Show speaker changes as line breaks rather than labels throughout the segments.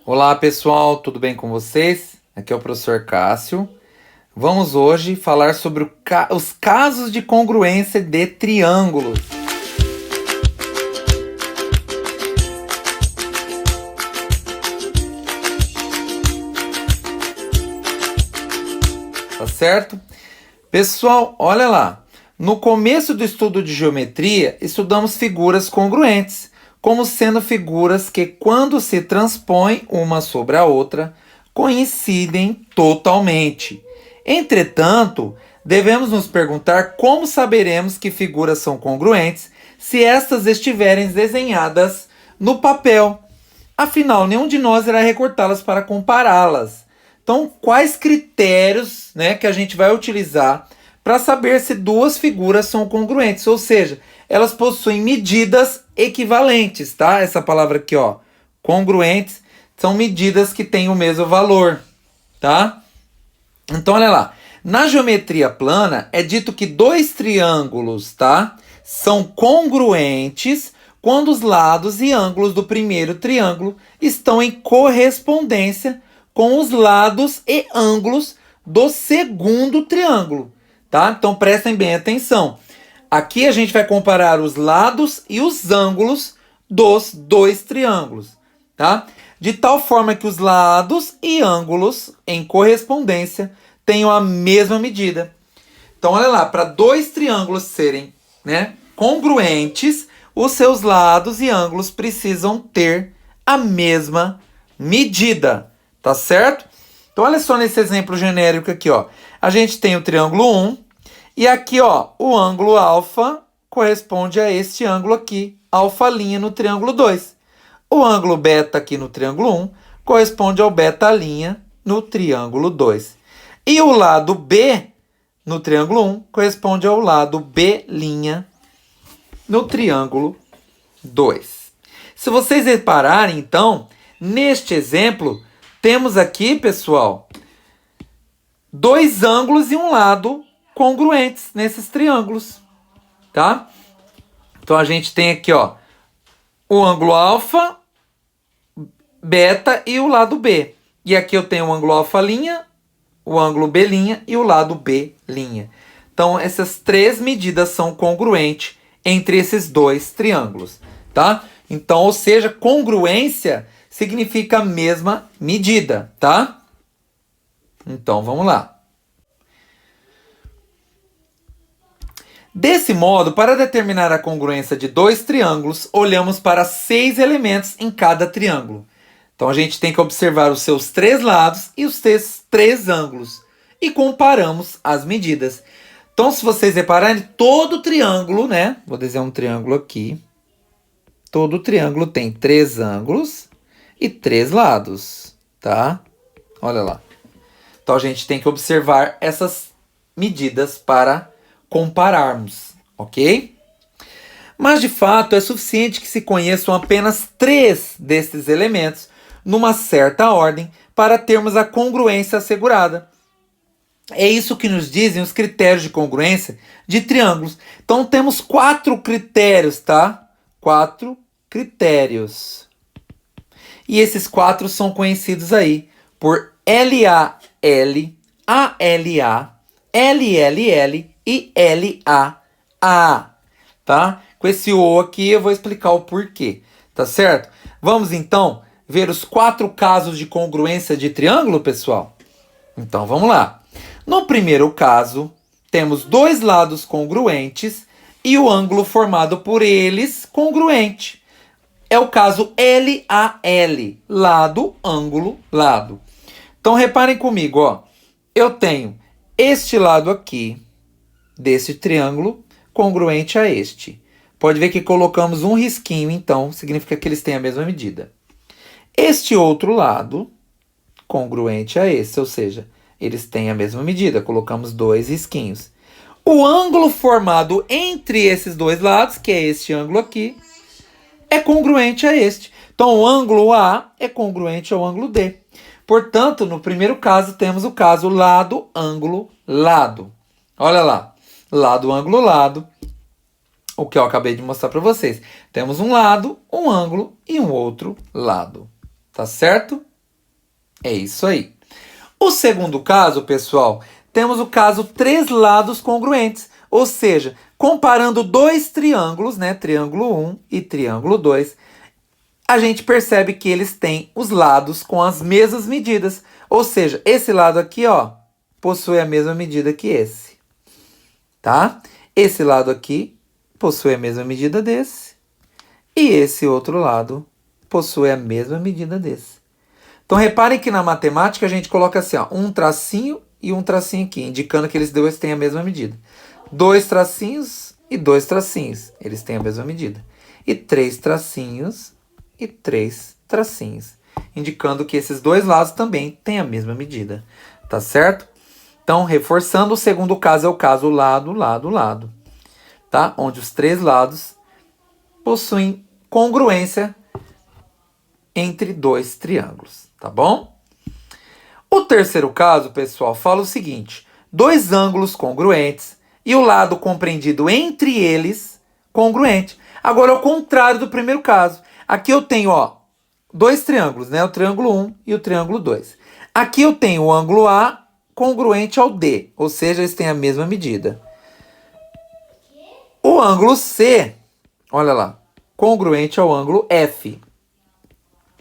Olá pessoal, tudo bem com vocês? Aqui é o professor Cássio. Vamos hoje falar sobre os casos de congruência de triângulos. Tá certo? Pessoal, olha lá. No começo do estudo de geometria, estudamos figuras congruentes, como sendo figuras que, quando se transpõem uma sobre a outra, coincidem totalmente. Entretanto, devemos nos perguntar como saberemos que figuras são congruentes se estas estiverem desenhadas no papel. Afinal, nenhum de nós irá recortá-las para compará-las. Então, quais critérios, que a gente vai utilizar para saber se duas figuras são congruentes? Ou seja, elas possuem medidas equivalentes, tá? Essa palavra aqui, ó, congruentes, são medidas que têm o mesmo valor, tá? Então, olha lá. Na geometria plana, é dito que dois triângulos, tá, são congruentes quando os lados e ângulos do primeiro triângulo estão em correspondência com os lados e ângulos do segundo triângulo, tá? Então prestem bem atenção. Aqui a gente vai comparar os lados e os ângulos dos dois triângulos, tá? De tal forma que os lados e ângulos em correspondência tenham a mesma medida. Então olha lá, para dois triângulos serem, congruentes, os seus lados e ângulos precisam ter a mesma medida. Tá certo? Então, olha só nesse exemplo genérico aqui, ó. A gente tem o triângulo 1 e aqui, ó, o ângulo alfa corresponde a este ângulo aqui, alfa' no triângulo 2. O ângulo beta aqui no triângulo 1 corresponde ao beta' no triângulo 2. E o lado B no triângulo 1 corresponde ao lado B' no triângulo 2. Se vocês repararem, então, neste exemplo, temos aqui, pessoal, dois ângulos e um lado congruentes nesses triângulos, tá? Então a gente tem aqui, ó, o ângulo alfa, beta e o lado B. E aqui eu tenho o ângulo alfa', o ângulo B' e o lado B'. Então essas três medidas são congruentes entre esses dois triângulos, tá? Então, ou seja, congruência significa a mesma medida, tá? Então, vamos lá. Desse modo, para determinar a congruência de dois triângulos, olhamos para 6 elementos em cada triângulo. Então, a gente tem que observar os seus 3 lados e os seus 3 ângulos e comparamos as medidas. Então, se vocês repararem, todo triângulo, vou desenhar um triângulo aqui. Todo triângulo tem 3 ângulos e 3 lados, tá? Olha lá. Então, a gente tem que observar essas medidas para compararmos, ok? Mas, de fato, é suficiente que se conheçam apenas 3 desses elementos numa certa ordem para termos a congruência assegurada. É isso que nos dizem os critérios de congruência de triângulos. Então, temos 4 critérios, tá? 4 critérios. E esses 4 são conhecidos aí por LAL, ALA, LLL e LAA, tá? Com esse O aqui eu vou explicar o porquê, tá certo? Vamos então ver os 4 casos de congruência de triângulo, pessoal? Então vamos lá. No primeiro caso, temos 2 lados congruentes e o ângulo formado por eles congruente. É o caso LAL, lado, ângulo, lado. Então, reparem comigo, ó. Eu tenho este lado aqui, desse triângulo, congruente a este. Pode ver que colocamos um risquinho, então, significa que eles têm a mesma medida. Este outro lado, congruente a esse, ou seja, eles têm a mesma medida. Colocamos 2 risquinhos. O ângulo formado entre esses 2 lados, que é este ângulo aqui, é congruente a este. Então, o ângulo A é congruente ao ângulo D. Portanto, no primeiro caso, temos o caso lado, ângulo, lado. Olha lá. Lado, ângulo, lado. O que eu acabei de mostrar para vocês. Temos um lado, um ângulo e um outro lado. Tá certo? É isso aí. O segundo caso, pessoal, temos o caso três lados congruentes. Ou seja, comparando dois triângulos, né? Triângulo 1 e triângulo 2, a gente percebe que eles têm os lados com as mesmas medidas. Ou seja, esse lado aqui, ó, possui a mesma medida que esse. Tá? Esse lado aqui possui a mesma medida desse. E esse outro lado possui a mesma medida desse. Então, reparem que na matemática a gente coloca assim, ó, um tracinho e um tracinho aqui, indicando que eles dois têm a mesma medida. Dois tracinhos e dois tracinhos, eles têm a mesma medida. E três tracinhos e três tracinhos, indicando que esses dois lados também têm a mesma medida. Tá certo? Então, reforçando, o segundo caso é o caso lado, lado, lado. Tá? Onde os três lados possuem congruência entre dois triângulos, tá bom? O terceiro caso, pessoal, fala o seguinte: dois ângulos congruentes e o lado compreendido entre eles congruente. Agora, ao contrário do primeiro caso. Aqui eu tenho, ó, dois triângulos, né? O triângulo 1 e o triângulo 2. Aqui eu tenho o ângulo A congruente ao D, ou seja, eles têm a mesma medida. O ângulo C, olha lá, congruente ao ângulo F,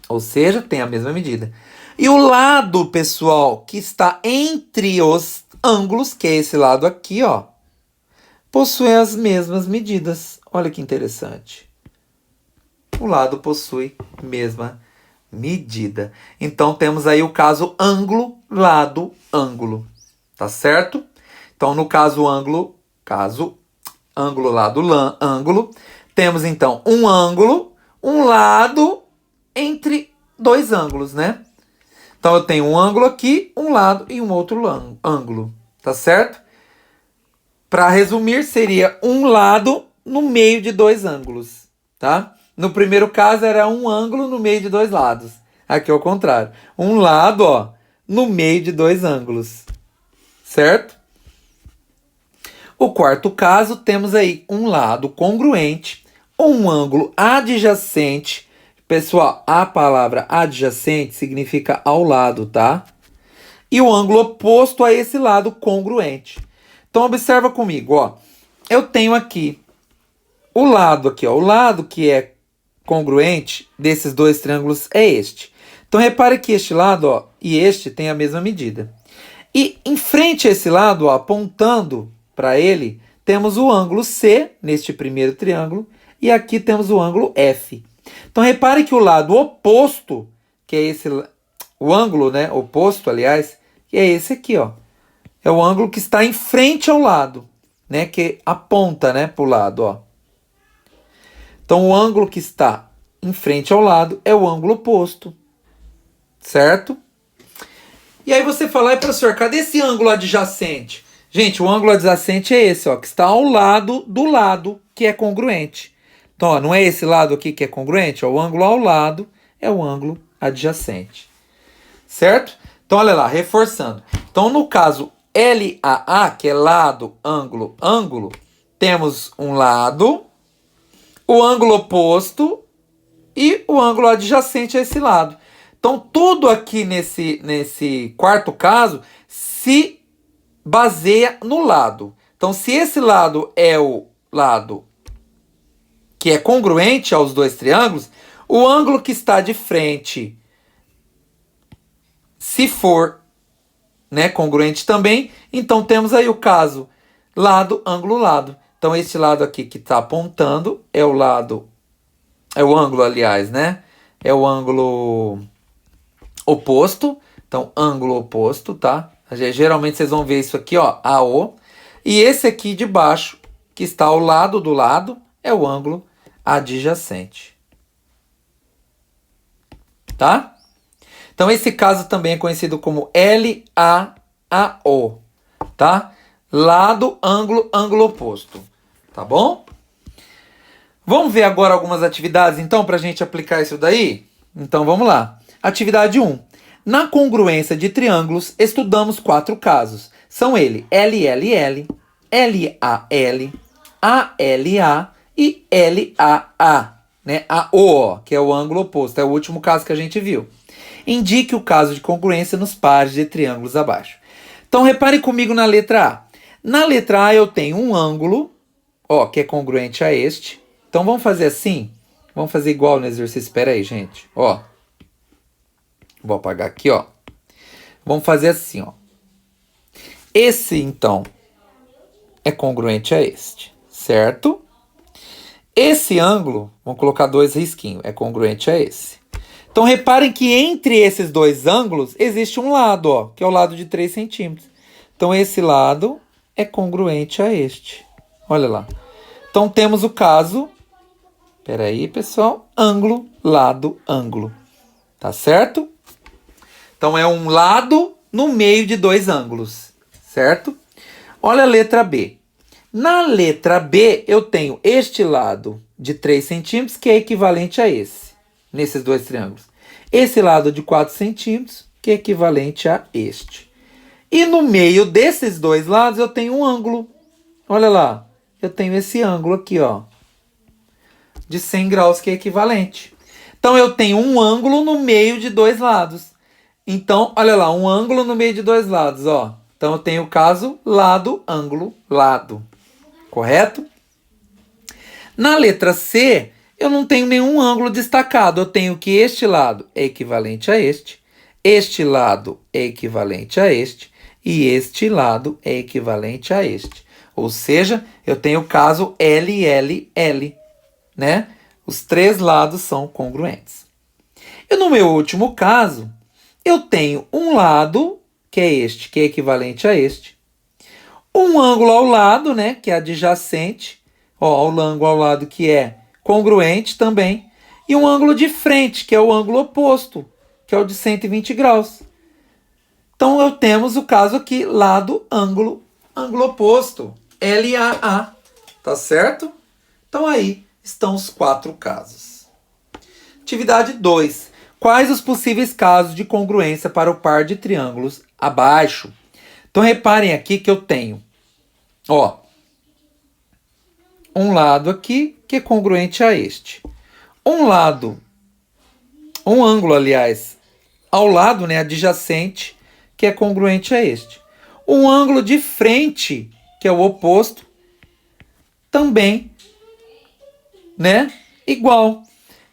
ou seja, tem a mesma medida. E o lado, pessoal, que está entre os ângulos, que é esse lado aqui, ó, possui as mesmas medidas. Olha que interessante. O lado possui mesma medida. Então, temos aí o caso ângulo, lado, ângulo. Tá certo? Então, no caso ângulo, lado, ângulo, temos então um ângulo, um lado entre dois ângulos, né? Então, eu tenho um ângulo aqui, um lado e um outro ângulo. Tá certo? Para resumir, seria um lado no meio de dois ângulos, tá? No primeiro caso, era um ângulo no meio de dois lados. Aqui é o contrário. Um lado, ó, no meio de dois ângulos. Certo? O quarto caso, temos aí um lado congruente, um ângulo adjacente. Pessoal, a palavra adjacente significa ao lado, tá? E o ângulo oposto a esse lado congruente. Então, observa comigo, ó. Eu tenho aqui o lado aqui, ó. O lado que é congruente desses dois triângulos é este. Então, repare que este lado, ó, e este tem a mesma medida. E em frente a esse lado, ó, apontando para ele, temos o ângulo C, neste primeiro triângulo, e aqui temos o ângulo F. Então, repare que o lado oposto, que é esse, o ângulo, né, oposto, aliás, que é esse aqui, ó. É o ângulo que está em frente ao lado, né, que aponta, né, para o lado, ó. Então, o ângulo que está em frente ao lado é o ângulo oposto, certo? E aí você fala, professor, cadê esse ângulo adjacente? Gente, o ângulo adjacente é esse, ó, que está ao lado do lado que é congruente. Então, ó, não é esse lado aqui que é congruente? Ó, o ângulo ao lado é o ângulo adjacente, certo? Então, olha lá, reforçando. Então, no caso LAA, que é lado, ângulo, ângulo, temos um lado, o ângulo oposto e o ângulo adjacente a esse lado. Então, tudo aqui nesse quarto caso se baseia no lado. Então, se esse lado é o lado que é congruente aos dois triângulos, o ângulo que está de frente, se for, né, congruente também, então temos aí o caso lado, ângulo, lado. Então, esse lado aqui que está apontando é o lado, é o ângulo, aliás, né? É o ângulo oposto. Então, ângulo oposto, tá? Geralmente vocês vão ver isso aqui, ó, AO. E esse aqui de baixo, que está ao lado do lado, é o ângulo adjacente. Tá? Então, esse caso também é conhecido como LAAO, tá? Lado, ângulo, ângulo oposto. Tá bom? Vamos ver agora algumas atividades, então, para a gente aplicar isso daí? Então, vamos lá. Atividade 1. Na congruência de triângulos, estudamos 4 casos. São ele LLL, LAL, ALA e LAA, né? AO, que é o ângulo oposto. É o último caso que a gente viu. Indique o caso de congruência nos pares de triângulos abaixo. Então, repare comigo na letra A. Na letra A eu tenho um ângulo, ó, que é congruente a este. Então, vamos fazer assim? Vamos fazer igual no exercício. Espera aí, gente. Ó. Vou apagar aqui, ó. Vamos fazer assim, ó. Esse, então, é congruente a este, certo? Esse ângulo, vamos colocar 2 risquinhos, é congruente a esse. Então, reparem que entre esses dois ângulos existe um lado, ó, que é o lado de 3 centímetros. Então, esse lado é congruente a este. Olha lá. Então, temos o caso, peraí, pessoal, ângulo, lado, ângulo. Tá certo? Então, é um lado no meio de dois ângulos, certo? Olha a letra B. Na letra B, eu tenho este lado de 3 centímetros, que é equivalente a esse, nesses dois triângulos. Esse lado de 4 centímetros, que é equivalente a este. E no meio desses dois lados, eu tenho um ângulo. Olha lá, eu tenho esse ângulo aqui, ó, de 100 graus, que é equivalente. Então, eu tenho um ângulo no meio de dois lados. Então, olha lá, um ângulo no meio de dois lados, ó. Então, eu tenho o caso lado, ângulo, lado. Correto? Na letra C, eu não tenho nenhum ângulo destacado. Eu tenho que este lado é equivalente a este lado é equivalente a este, e este lado é equivalente a este. Ou seja, eu tenho o caso LLL, né? Os três lados são congruentes. E no meu último caso, eu tenho um lado, que é este, que é equivalente a este. Um ângulo ao lado, né, que é adjacente, ó, o ângulo ao lado que é congruente também. E um ângulo de frente, que é o ângulo oposto, que é o de 120 graus. Então, temos o caso aqui, lado, ângulo, ângulo oposto, LAA, tá certo? Então, aí estão os 4 casos. Atividade 2. Quais os possíveis casos de congruência para o par de triângulos abaixo? Então, reparem aqui que eu tenho, ó, um lado aqui que é congruente a este. Um ângulo, aliás, ao lado, né, adjacente, que é congruente a este. Um ângulo de frente, que é o oposto, também, né, igual.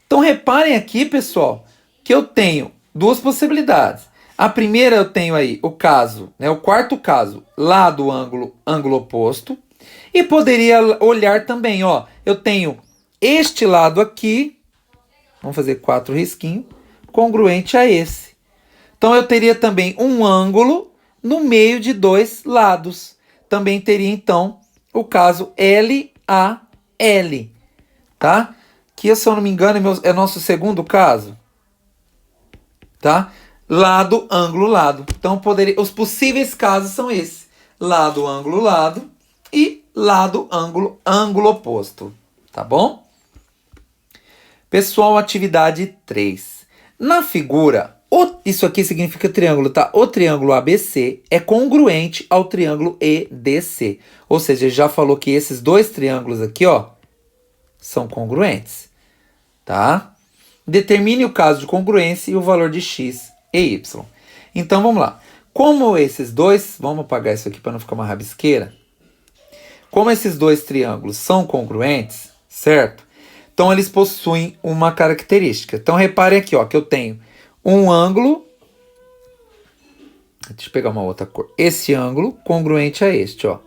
Então, reparem aqui, pessoal, que eu tenho duas possibilidades. A primeira eu tenho aí o caso, né, o quarto caso, lado, ângulo, ângulo oposto. E poderia olhar também, ó, eu tenho este lado aqui, vamos fazer 4 risquinhos, congruente a esse. Então, eu teria também um ângulo no meio de dois lados. Também teria, então, o caso LAL, tá? Que, se eu não me engano, é nosso segundo caso, tá? Lado, ângulo, lado. Então, os possíveis casos são esses. Lado, ângulo, lado. E lado, ângulo, ângulo oposto. Tá bom? Pessoal, atividade 3. Na figura, isso aqui significa triângulo, tá? O triângulo ABC é congruente ao triângulo EDC. Ou seja, já falou que esses dois triângulos aqui, ó, são congruentes. Tá? Determine o caso de congruência e o valor de x e y. Então, vamos lá. Como esses dois... Vamos apagar isso aqui para não ficar uma rabisqueira. Como esses dois triângulos são congruentes, certo? Então, eles possuem uma característica. Então, reparem aqui, ó, que eu tenho um ângulo... Deixa eu pegar uma outra cor. Esse ângulo congruente a este, ó.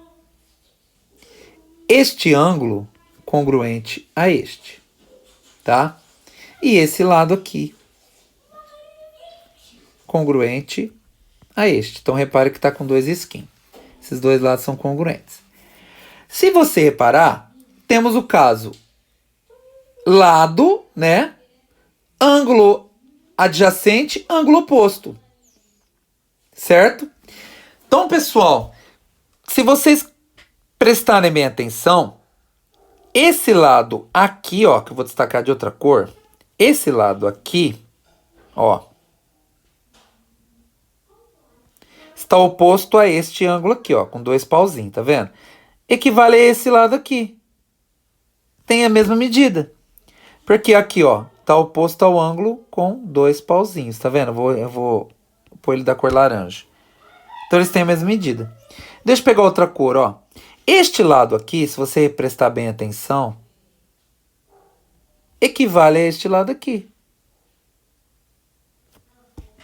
Este ângulo congruente a este, tá? E esse lado aqui congruente a este. Então, repare que está com 2 risquinhos. Esses dois lados são congruentes. Se você reparar, temos o caso lado, né? Ângulo adjacente, ângulo oposto. Certo? Então, pessoal, se vocês prestarem bem atenção, esse lado aqui, ó, que eu vou destacar de outra cor, esse lado aqui, ó, está oposto a este ângulo aqui, ó, com 2 pauzinhos, tá vendo? Equivale a esse lado aqui. Tem a mesma medida. Porque aqui, ó, está oposto ao ângulo com dois pauzinhos, tá vendo? Eu vou pôr ele da cor laranja. Então eles têm a mesma medida. Deixa eu pegar outra cor, ó. Este lado aqui, se você prestar bem atenção, equivale a este lado aqui.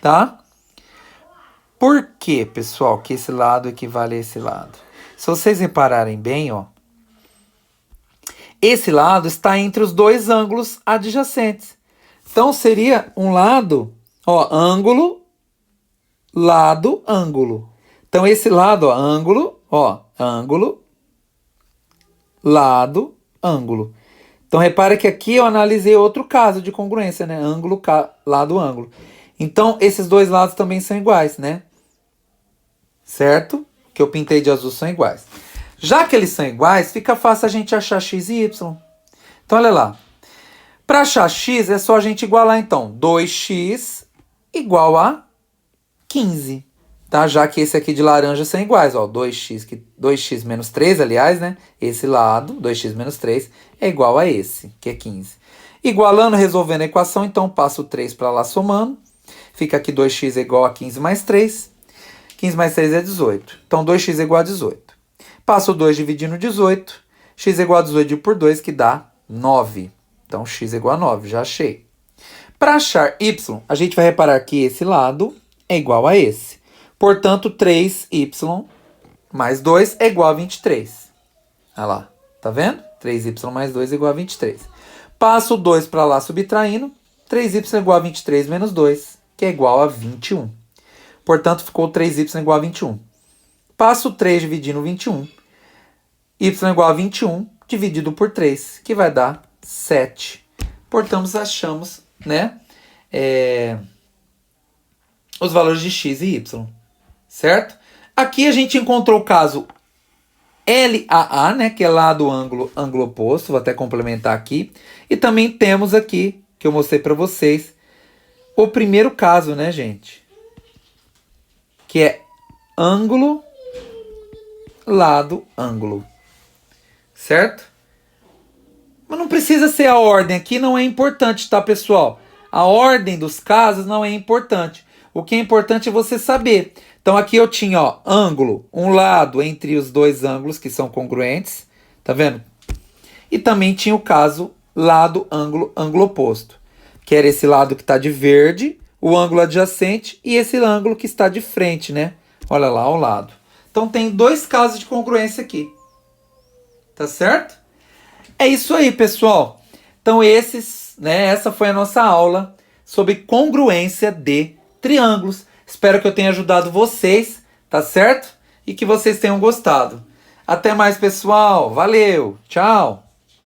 Tá? Por que, pessoal, que esse lado equivale a esse lado? Se vocês repararem bem, ó, esse lado está entre os dois ângulos adjacentes. Então, seria um lado, ó, ângulo, lado, ângulo. Então, esse lado, ó, ângulo, lado, ângulo. Então, repare que aqui eu analisei outro caso de congruência, né? Ângulo, lado, ângulo. Então, esses dois lados também são iguais, né? Certo? Que eu pintei de azul são iguais. Já que eles são iguais, fica fácil a gente achar x e y. Então, olha lá. Para achar x, é só a gente igualar, então. 2x igual a 15. Tá? Já que esse aqui de laranja são iguais. Ó, 2x menos 3, aliás, né? Esse lado, 2x menos 3, é igual a esse, que é 15. Igualando, resolvendo a equação, então, passo o 3 para lá somando. Fica aqui 2x é igual a 15 mais 3. 15 mais 3 é 18. Então, 2x é igual a 18. Passo o 2 dividindo 18. X é igual a 18 por 2, que dá 9. Então, x é igual a 9. Já achei. Para achar y, a gente vai reparar que esse lado é igual a esse. Portanto, 3y mais 2 é igual a 23. Olha lá. Tá vendo? 3y mais 2 é igual a 23. Passo o 2 para lá subtraindo. 3y é igual a 23 menos 2, que é igual a 21. Portanto, ficou 3y igual a 21. Passo 3 dividindo 21. Y igual a 21 dividido por 3, que vai dar 7. Portanto, achamos, né, os valores de x e y. Certo? Aqui a gente encontrou o caso LAA, né, que é lado ângulo oposto. Vou até complementar aqui. E também temos aqui, que eu mostrei para vocês, o primeiro caso, né, gente? Que é ângulo, lado, ângulo. Certo? Mas não precisa ser a ordem. Aqui não é importante, tá, pessoal? A ordem dos casos não é importante. O que é importante é você saber. Então, aqui eu tinha, ó, ângulo, um lado entre os dois ângulos que são congruentes. Tá vendo? E também tinha o caso lado, ângulo, ângulo oposto. Que era esse lado que está de verde, o ângulo adjacente e esse ângulo que está de frente, né? Olha lá ao lado. Então, tem dois casos de congruência aqui. Tá certo? É isso aí, pessoal. Então, essa foi a nossa aula sobre congruência de triângulos. Espero que eu tenha ajudado vocês, tá certo? E que vocês tenham gostado. Até mais, pessoal. Valeu. Tchau.